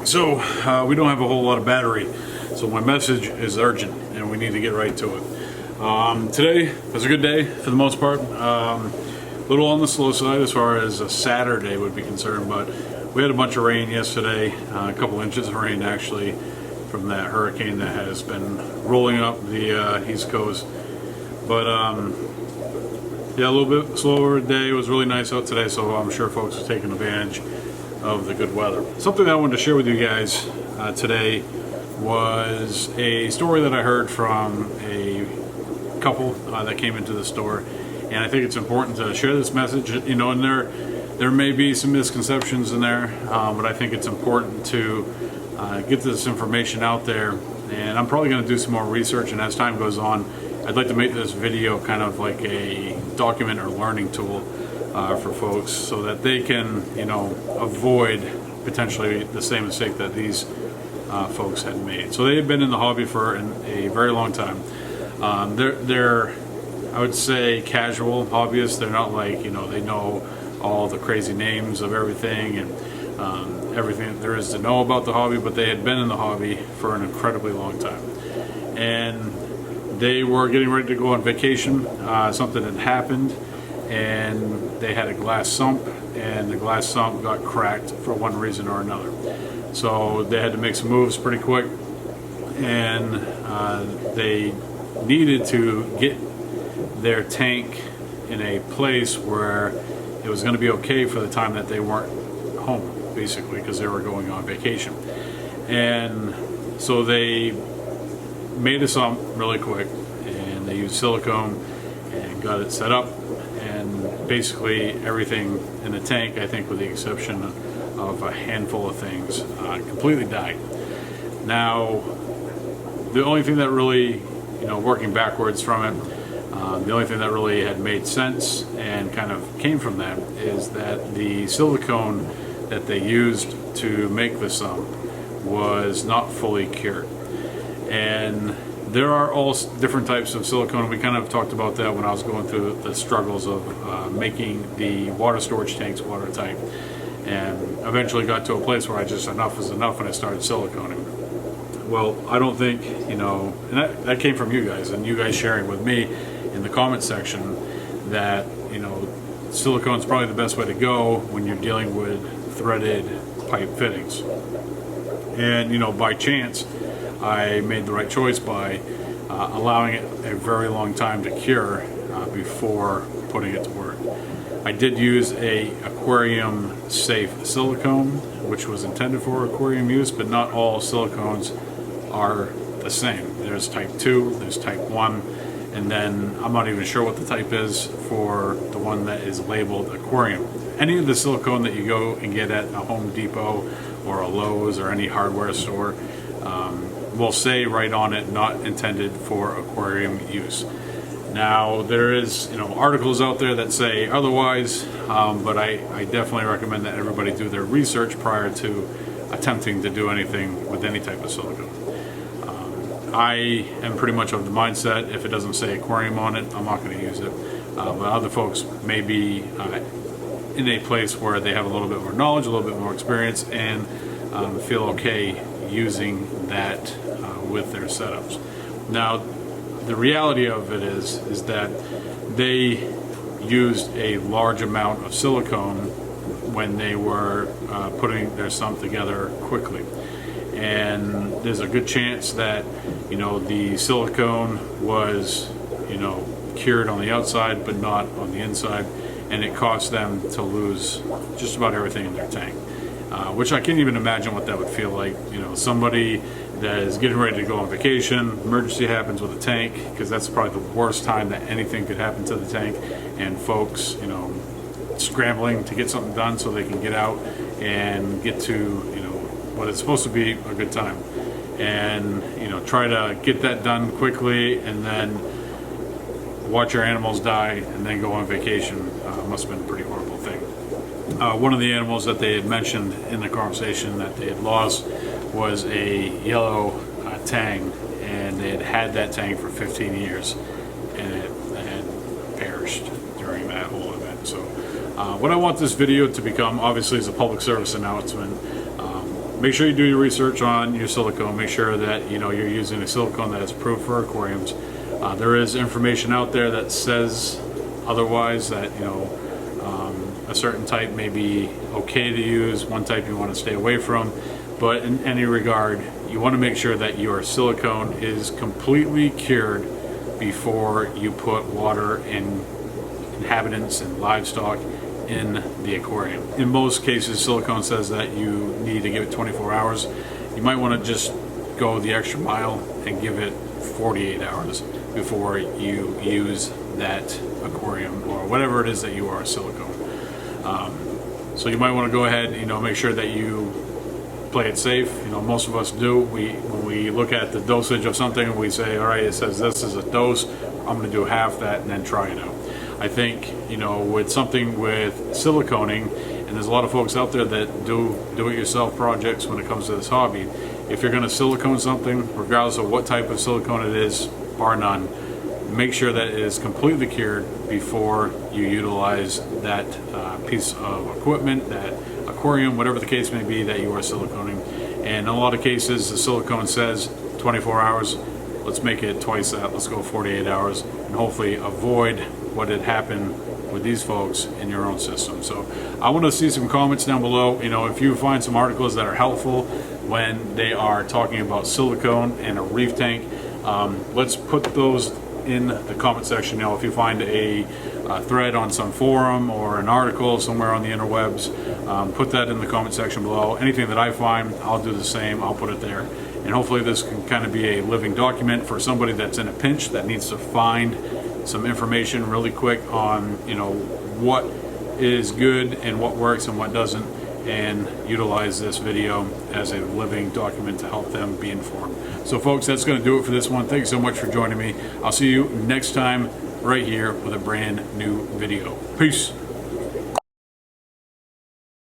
So we don't have a whole lot of battery, so my message is urgent and we need to get right to it. Today was a good day for the most part. A little on the slow side as far as a Saturday would be concerned, but we had a bunch of rain yesterday, a couple inches of rain actually from that hurricane that has been rolling up the East Coast. But yeah, a little bit slower day. It was really nice out today, so I'm sure folks are taking advantage of the good weather. Something that I wanted to share with you guys today was a story that I heard from a couple that came into the store, and I think it's important to share this message. You know, and there may be some misconceptions in there, but I think it's important to get this information out there. And I'm probably going to do some more research, and as time goes on, I'd like to make this video kind of like a document or learning tool for folks, so that they can, you know, avoid potentially the same mistake that these folks had made. So they've been in the hobby for a very long time. They're I would say casual hobbyists. They're not like, you know, they know all the crazy names of everything and everything that there is to know about the hobby, but they had been in the hobby for an incredibly long time. And they were getting ready to go on vacation. Something had happened, and they had a glass sump, and the glass sump got cracked for one reason or another. So they had to make some moves pretty quick, and they needed to get their tank in a place where it was going to be okay for the time that they weren't home, basically, because they were going on vacation. And so they made a sump really quick, and they used silicone and got it set up, and basically everything in the tank, I think with the exception of a handful of things, completely died. Now, the only thing that really, you know, working backwards from it, the only thing that really had made sense and kind of came from that is that the silicone that they used to make the sump was not fully cured. And there are all different types of silicone. We kind of talked about that when I was going through the struggles of making the water storage tanks watertight, and eventually got to a place where I just, enough is enough, and I started siliconing. Well, I don't think, you know, and that came from you guys, and you guys sharing with me in the comment section that, you know, silicone is probably the best way to go when you're dealing with threaded pipe fittings. And, you know, by chance, I made the right choice by allowing it a very long time to cure before putting it to work. I did use a aquarium safe silicone, which was intended for aquarium use, but not all silicones are the same. There's type 2, there's type 1, and then I'm not even sure what the type is for the one that is labeled aquarium. Any of the silicone that you go and get at a Home Depot or a Lowe's or any hardware store will say right on it, not intended for aquarium use. Now, there is, you know, articles out there that say otherwise, but I definitely recommend that everybody do their research prior to attempting to do anything with any type of silicone. I am pretty much of the mindset, if it doesn't say aquarium on it, I'm not going to use it. But other folks may be in a place where they have a little bit more knowledge, a little bit more experience, and feel okay using that with their setups. Now, the reality of it is that they used a large amount of silicone when they were putting their sump together quickly. And there's a good chance that, you know, the silicone was, you know, cured on the outside but not on the inside, and it cost them to lose just about everything in their tank, which I can't even imagine what that would feel like. You know, somebody that is getting ready to go on vacation, emergency happens with a tank, because that's probably the worst time that anything could happen to the tank, and folks, you know, scrambling to get something done so they can get out and get to, you know, what it's supposed to be a good time, and, you know, try to get that done quickly and then watch your animals die and then go on vacation. Must have been a pretty horrible thing. One of the animals that they had mentioned in the conversation that they had lost was a yellow tang, and they had had that tang for 15 years, and it had perished during that whole event. So what I want this video to become, obviously, is a public service announcement. make sure you do your research on your silicone. Make sure that you're using a silicone that is approved for aquariums. There is information out there that says otherwise, that a certain type may be okay to use, one type you want to stay away from. But in any regard, you want to make sure that your silicone is completely cured before you put water and inhabitants and livestock in the aquarium. In most cases, silicone says that you need to give it 24 hours. You might want to just go the extra mile and give it 48 hours before you use that aquarium or whatever it is that you are silicone. So you might want to go ahead, make sure that you play it safe. Most of us do. When we look at the dosage of something, we say, all right, it says this is a dose, I'm going to do half that and then try it out. I think, with something with siliconing, and there's a lot of folks out there that do it-yourself projects when it comes to this hobby. If you're going to silicone something, regardless of what type of silicone it is, bar none, make sure that it is completely cured before you utilize that piece of equipment, that aquarium, whatever the case may be that you are siliconing. And in a lot of cases, the silicone says 24 hours. Let's make it twice that. Let's go 48 hours and hopefully avoid what had happened with these folks in your own system. So I want to see some comments down below. If you find some articles that are helpful when they are talking about silicone and a reef tank, let's put those in the comment section. If you find a thread on some forum or an article somewhere on the interwebs, put that in the comment section below. Anything that I find, I'll do the same. I'll put it there. And hopefully this can kind of be a living document for somebody that's in a pinch, that needs to find some information really quick on what is good and what works and what doesn't, and utilize this video as a living document to help them be informed. So folks, that's going to do it for this one. Thank you so much for joining me. I'll see you next time right here with a brand new video. Peace.